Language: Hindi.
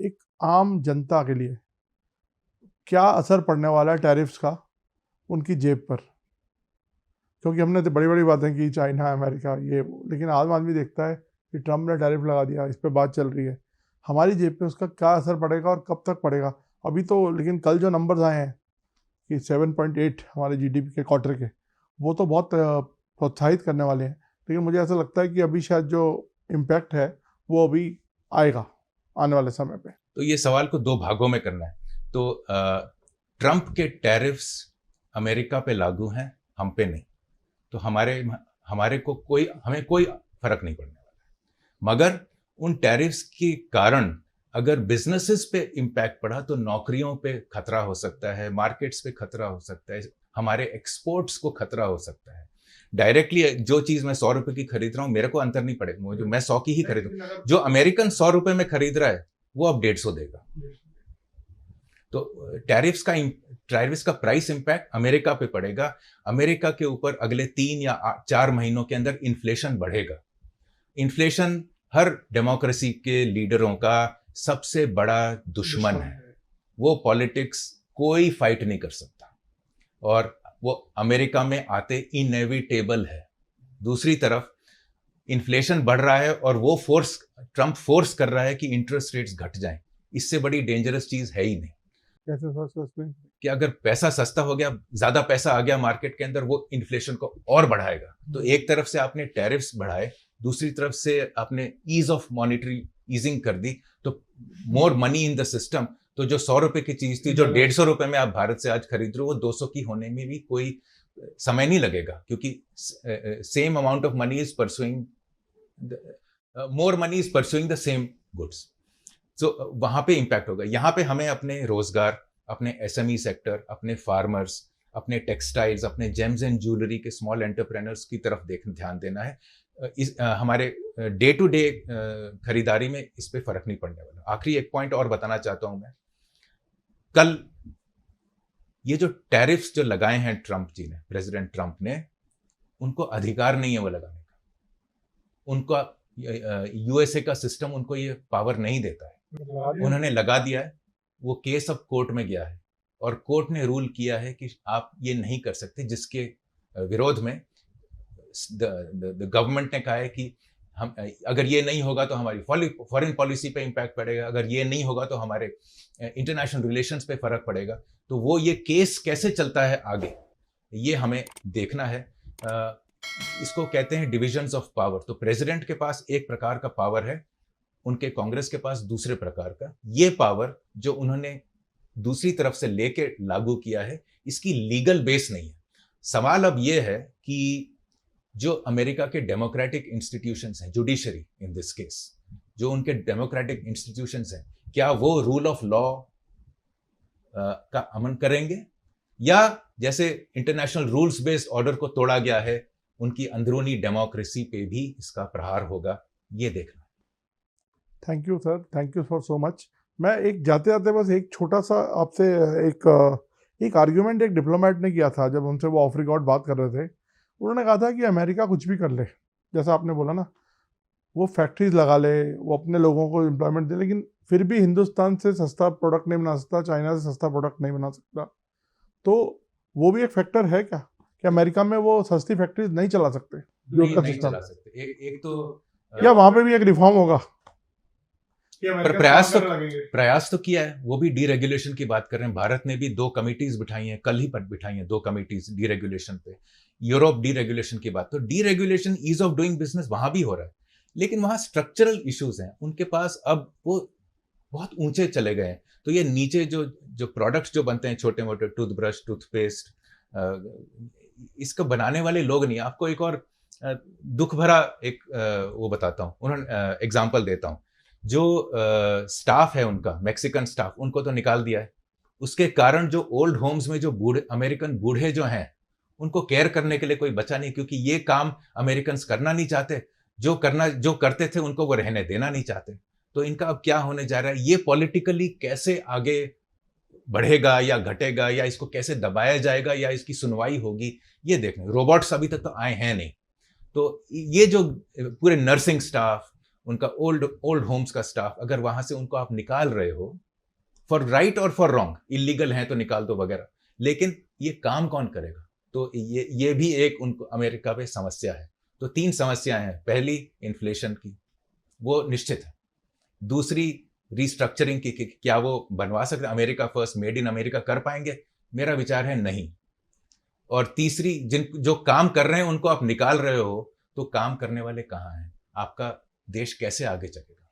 एक आम जनता के लिए क्या असर पड़ने वाला है टैरिफ्स का उनकी जेब पर? क्योंकि हमने तो बड़ी बड़ी बातें की, चाइना, अमेरिका, ये वो, लेकिन आम आदमी देखता है कि ट्रम्प ने टैरिफ लगा दिया, इस पर बात चल रही है। हमारी जेब पे उसका क्या असर पड़ेगा और कब तक पड़ेगा? अभी तो लेकिन कल जो नंबर्स आए हैं कि 7.8 हमारे जीडीपी के क्वार्टर के, वो तो बहुत प्रोत्साहित करने वाले हैं। लेकिन मुझे ऐसा लगता है कि अभी शायद जो इम्पैक्ट है वो अभी आएगा आने वाले समय पे। तो ये सवाल को दो भागों में करना है। तो ट्रंप के टैरिफ्स अमेरिका पे लागू हैं, हम पे नहीं। तो हमें कोई फर्क नहीं पड़ने वाला है। मगर उन टैरिफ्स के कारण अगर बिजनेसेस पे इम्पैक्ट पड़ा तो नौकरियों पे खतरा हो सकता है, मार्केट्स पे खतरा हो सकता है, हमारे एक्सपोर्ट्स को खतरा हो सकता है। डायरेक्टली जो चीज मैं 100 रुपए की खरीद रहा हूं मेरे को अंतर नहीं पड़ेगा, जो मैं 100 की ही खरीदूं, जो अमेरिकन 100 रुपए में खरीद रहा है वो अब 150 देगा। तो टैरिफ्स का प्राइस इंपैक्ट अमेरिका पे पड़ेगा। अमेरिका के ऊपर अगले 3 या 4 महीनों के अंदर इन्फ्लेशन बढ़ेगा। इन्फ्लेशन हर डेमोक्रेसी के लीडरों का सबसे बड़ा दुश्मन है। वो पॉलिटिक्स कोई फाइट नहीं कर सकता और वो अमेरिका में आते इनएविटेबल है। दूसरी तरफ इन्फ्लेशन बढ़ रहा है और वो ट्रंप फोर्स कर रहा है कि इंटरेस्ट रेट्स घट जाएं। इससे बड़ी डेंजरस चीज है ही नहीं। कैसे कि अगर पैसा सस्ता हो गया, ज्यादा पैसा आ गया मार्केट के अंदर, वो इन्फ्लेशन को और बढ़ाएगा। तो एक तरफ से आपने टैरिफ्स बढ़ाए, दूसरी तरफ से आपने ईज ऑफ मॉनिटरी ईजिंग कर दी, तो more money in the system. तो जो 100 रुपए की चीज थी, जो 150 रुपए में आप भारत से आज खरीद रहे हो, वो 200 की होने में भी कोई समय नहीं लगेगा, क्योंकि same amount of money is pursuing more money is pursuing the same goods. So वहां पे इंपैक्ट होगा। यहाँ पे हमें अपने रोजगार, अपने एसएमई सेक्टर, अपने फार्मर्स, अपने टेक्सटाइल्स, अपने जेम्स एंड ज्वेलरी के स्मॉल एंटरप्रेन्योर्स की तरफ ध्यान देना है। हमारे डे टू डे खरीदारी में इस पे फर्क नहीं पड़ने वाला। आखिरी एक पॉइंट और बताना चाहता हूं मैं। कल ये जो टैरिफ्स जो लगाए हैं ट्रंप जी ने, प्रेसिडेंट ट्रंप ने, उनको अधिकार नहीं है वो लगाने का। उनका यूएसए का सिस्टम उनको ये पावर नहीं देता है। उन्होंने लगा दिया है। वो केस अब कोर्ट में गया है और कोर्ट ने रूल किया है कि आप ये नहीं कर सकते, जिसके विरोध में द गवर्नमेंट ने कहा है कि हम अगर ये नहीं होगा तो हमारी फॉरेन पॉलिसी पे इम्पैक्ट पड़ेगा, अगर ये नहीं होगा तो हमारे इंटरनेशनल रिलेशंस पे फर्क पड़ेगा। तो वो ये केस कैसे चलता है आगे, ये हमें देखना है। इसको कहते हैं डिविजन्स ऑफ पावर। तो प्रेसिडेंट के पास एक प्रकार का पावर है, उनके कांग्रेस के पास दूसरे प्रकार का। ये पावर जो उन्होंने दूसरी तरफ से लेके लागू किया है, इसकी लीगल बेस नहीं है। सवाल अब ये है कि जो अमेरिका के डेमोक्रेटिक इंस्टीट्यूशंस हैं, जुडिशरी इन दिस केस, जो उनके डेमोक्रेटिक इंस्टीट्यूशंस हैं, क्या वो रूल ऑफ लॉ का अमन करेंगे, या जैसे इंटरनेशनल रूल्स बेस्ड ऑर्डर को तोड़ा गया है, उनकी अंदरूनी डेमोक्रेसी पे भी इसका प्रहार होगा। ये देखना। Thank you sir, thank you for so much. मैं एक जाते जाते बस एक छोटा सा आपसे एक आर्ग्यूमेंट एक डिप्लोमेट ने किया था जब उनसे वो ऑफ रिकॉर्ड बात कर रहे थे। उन्होंने कहा था कि अमेरिका कुछ भी कर ले, जैसा आपने बोला ना, वो फैक्ट्रीज लगा ले, वो अपने लोगों को एम्प्लॉयमेंट दे, लेकिन फिर भी हिंदुस्तान से सस्ता प्रोडक्ट नहीं बना सकता, चाइना से सस्ता प्रोडक्ट नहीं बना सकता। तो वो भी एक फैक्टर है क्या कि अमेरिका में वो सस्ती फैक्ट्रीज नहीं चला सकते? नहीं चला सकते। एक तो या वहां पे भी एक रिफॉर्म होगा? पर प्रयास तो किया है। वो भी डीरेगुलेशन की बात कर रहे हैं। भारत ने भी 2 कमिटीज बिठाई हैं, कल ही पर बिठाई हैं 2 कमिटीज डीरेगुलेशन पे। यूरोप डीरेगुलेशन की बात, तो deregulation, ease of doing business वहां भी हो रहा है, लेकिन वहां स्ट्रक्चरल इश्यूज हैं उनके पास। अब वो बहुत ऊंचे चले गए हैं। तो ये नीचे जो प्रोडक्ट्स जो बनते हैं, छोटे मोटे टूथब्रश, टूथपेस्ट, इसको बनाने वाले लोग नहीं। आपको एक और दुख भरा एक वो बताता हूँ, उन्होंने एग्जाम्पल देता हूँ। जो स्टाफ है उनका, मैक्सिकन स्टाफ, उनको तो निकाल दिया है। उसके कारण जो ओल्ड होम्स में जो अमेरिकन बूढ़े जो हैं, उनको केयर करने के लिए कोई बचा नहीं, क्योंकि ये काम अमेरिकन करना नहीं चाहते। जो करते थे उनको वो रहने देना नहीं चाहते। तो इनका अब क्या होने जा रहा है, ये पॉलिटिकली कैसे आगे बढ़ेगा या घटेगा, या इसको कैसे दबाया जाएगा, या इसकी सुनवाई होगी, ये देखना। रोबोट्स अभी तक तो आए हैं नहीं। तो ये जो पूरे नर्सिंग स्टाफ उनका ओल्ड होम्स का स्टाफ, अगर वहां से उनको आप निकाल रहे हो फॉर राइट और फॉर रॉन्ग, इलीगल हैं तो निकाल दो वगैरह, लेकिन ये काम कौन करेगा? तो ये भी एक उनको अमेरिका पे समस्या है। तो 3 समस्याएं हैं। पहली इन्फ्लेशन की, वो निश्चित है। दूसरी रीस्ट्रक्चरिंग की, क्या वो बनवा सकते, America first, made in America कर पाएंगे? मेरा विचार है नहीं। और तीसरी, जो काम कर रहे हैं उनको आप निकाल रहे हो, तो काम करने वाले कहाँ हैं? आपका देश कैसे आगे चलेगा?